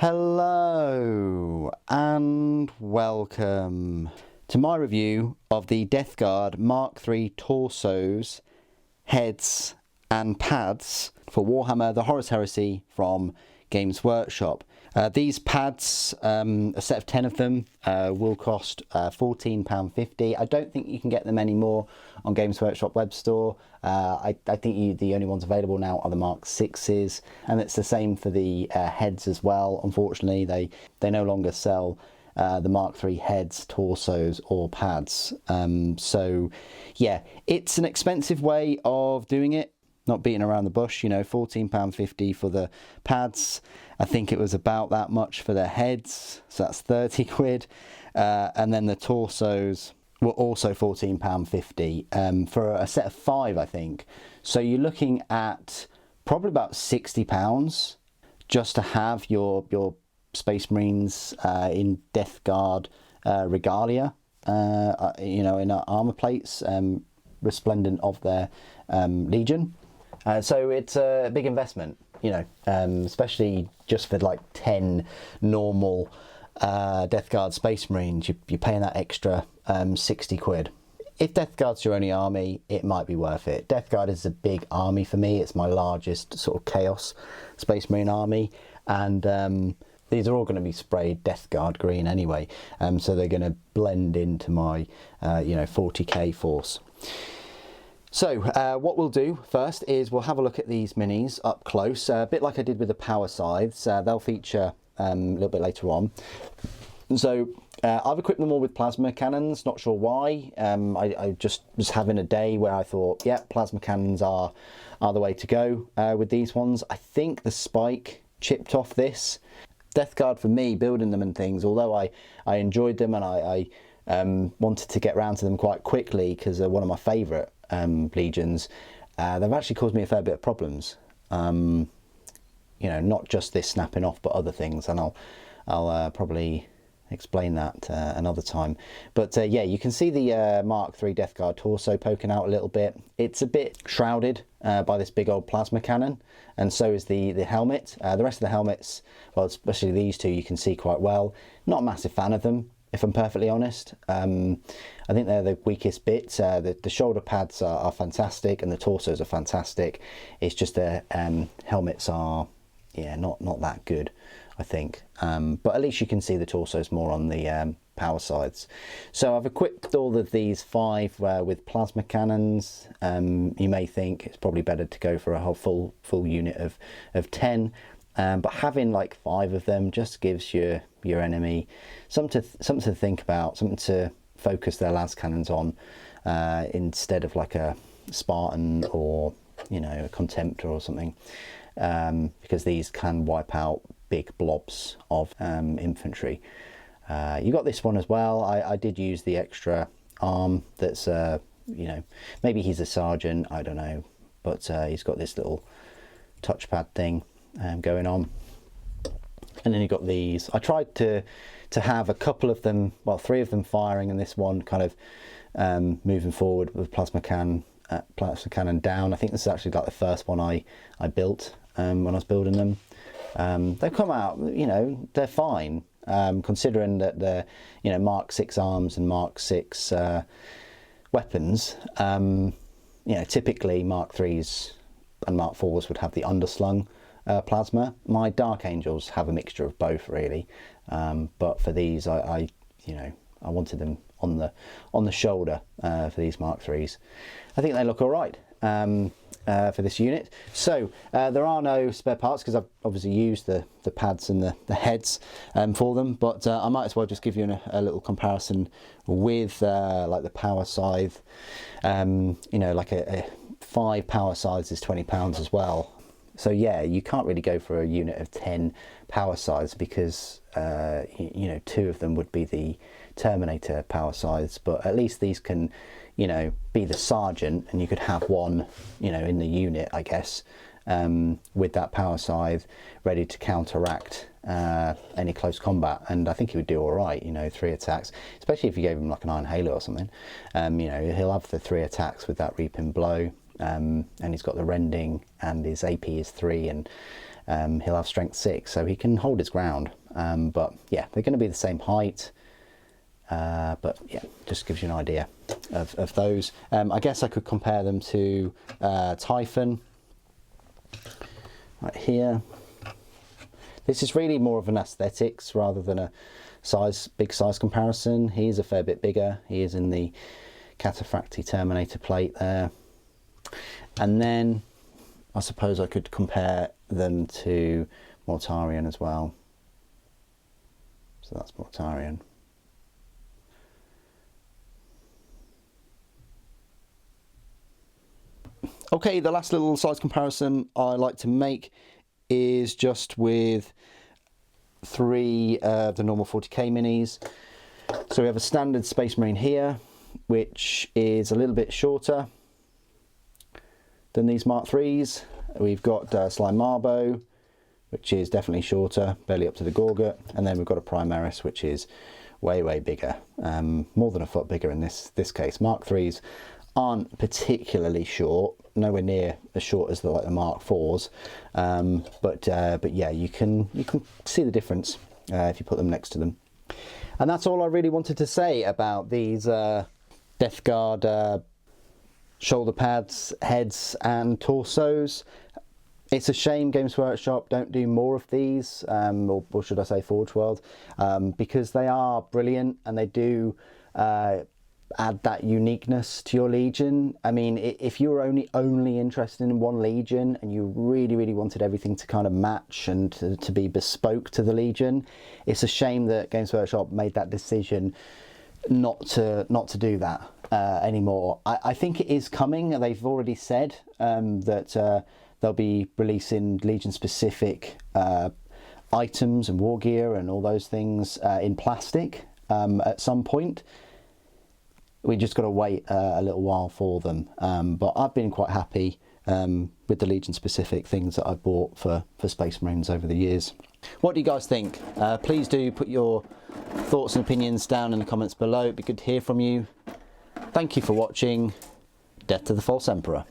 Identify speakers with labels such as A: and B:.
A: Hello and welcome to my review of the Death Guard Mark III torsos, heads and pads for Warhammer the Horus Heresy from Games Workshop. These pads, a set of 10 of them, will cost £14.50. I don't think you can get them anymore on Games Workshop web store. I think the only ones available now are the Mark 6s, and it's the same for the heads as well. Unfortunately, they no longer sell the Mark III heads, torsos or pads. So yeah, it's an expensive way of doing it. Not beating around the bush, you know, £14.50 for the pads. I think it was about that much for the heads, so that's 30 quid. And then the torsos were also £14.50 for a set of 5, I think. So you're looking at probably about £60 just to have your Space Marines in Death Guard regalia, you know, in armour plates, resplendent of their Legion. So it's a big investment, you know, especially just for like 10 normal Death Guard Space Marines. You're paying that extra 60 quid. If Death Guard's your only army, it might be worth it. Death Guard is a big army for me. It's my largest sort of Chaos Space Marine army. And these are all going to be sprayed Death Guard green anyway. So they're going to blend into my, you know, 40k force. So what we'll do first is we'll have a look at these minis up close, a bit like I did with the power scythes. They'll feature a little bit later on. So I've equipped them all with plasma cannons, not sure why. I just was having a day where I thought, yeah, plasma cannons are the way to go with these ones. I think the spike chipped off this. Death Guard for me, building them and things, although I enjoyed them and I wanted to get round to them quite quickly because they're one of my favourite legions, they've actually caused me a fair bit of problems. You know, not just this snapping off, but other things, and I'll probably explain that another time. But yeah, you can see the Mark III Death Guard torso poking out a little bit. It's a bit shrouded by this big old plasma cannon, and so is the helmet. The rest of the helmets, well, especially these two, you can see quite well. Not a massive fan of them, if I'm perfectly honest. I think they're the weakest bits. The shoulder pads are fantastic and the torsos are fantastic. It's just the helmets are, yeah, not that good, I think. But at least you can see the torsos more on the power sides. So I've equipped all of these 5 with plasma cannons. You may think it's probably better to go for a whole full unit of 10. But having like 5 of them just gives your enemy something to think about, something to focus their las cannons on, instead of like a Spartan or, you know, a Contemptor or something, because these can wipe out big blobs of infantry. You got this one as well. I did use the extra arm that's you know, maybe he's a sergeant, I don't know, but he's got this little touchpad thing going on. And then you got these. I tried to have a couple of them, well, 3 of them firing and this one kind of moving forward with plasma cannon down. I think this is actually like the first one I built when I was building them. They've come out, you know, they're fine, considering that they're, you know, Mark 6 arms and Mark 6 weapons. You know, typically Mark 3s and Mark 4s would have the underslung plasma. My Dark Angels have a mixture of both, really, but for these I you know, I wanted them on the shoulder for these Mark 3s. I think they look all right for this unit. So there are no spare parts because I've obviously used the pads and the heads for them, but I might as well just give you a little comparison with like the power scythe. You know, like a 5 power scythes is £20 as well. So yeah, you can't really go for a unit of 10 power scythes because you know, 2 of them would be the Terminator power scythes, but at least these can, you know, be the sergeant, and you could have one, you know, in the unit, I guess, with that power scythe ready to counteract any close combat, and I think he would do all right, you know, 3 attacks, especially if you gave him like an Iron Halo or something. You know, he'll have the 3 attacks with that Reaping Blow, and he's got the rending, and his AP is 3, and he'll have strength 6, so he can hold his ground. But yeah, they're going to be the same height. But yeah, just gives you an idea of those. I guess I could compare them to Typhon right here. This is really more of an aesthetics rather than a big size comparison. He's a fair bit bigger. He is in the Cataphractii Terminator plate there. And then I suppose I could compare them to Mortarion as well. So that's Mortarion. Okay, the last little size comparison I like to make is just with 3 of the normal 40k minis. So we have a standard Space Marine here, which is a little bit shorter than these Mark IIIs. We've got Slime Marbo, which is definitely shorter, barely up to the Gorget, and then we've got a Primaris, which is way bigger, more than a foot bigger in this case. Mark IIIs aren't particularly short, nowhere near as short as the Mark IVs, but yeah, you can see the difference if you put them next to them. And that's all I really wanted to say about these Death Guard shoulder pads, heads and torsos. It's a shame Games Workshop don't do more of these, or should I say Forge World, because they are brilliant and they do add that uniqueness to your Legion. I mean, if you were only interested in one Legion and you really wanted everything to kind of match and to be bespoke to the Legion, it's a shame that Games Workshop made that decision not to do that anymore. I think it is coming. They've already said that they'll be releasing Legion specific items and war gear and all those things in plastic at some point. We just got to wait a little while for them, but I've been quite happy with the Legion specific things that I've bought for Space Marines over the years. What do you guys think? Please do put your thoughts and opinions down in the comments below. It'd be good to hear from you. Thank you for watching. Death to the False Emperor.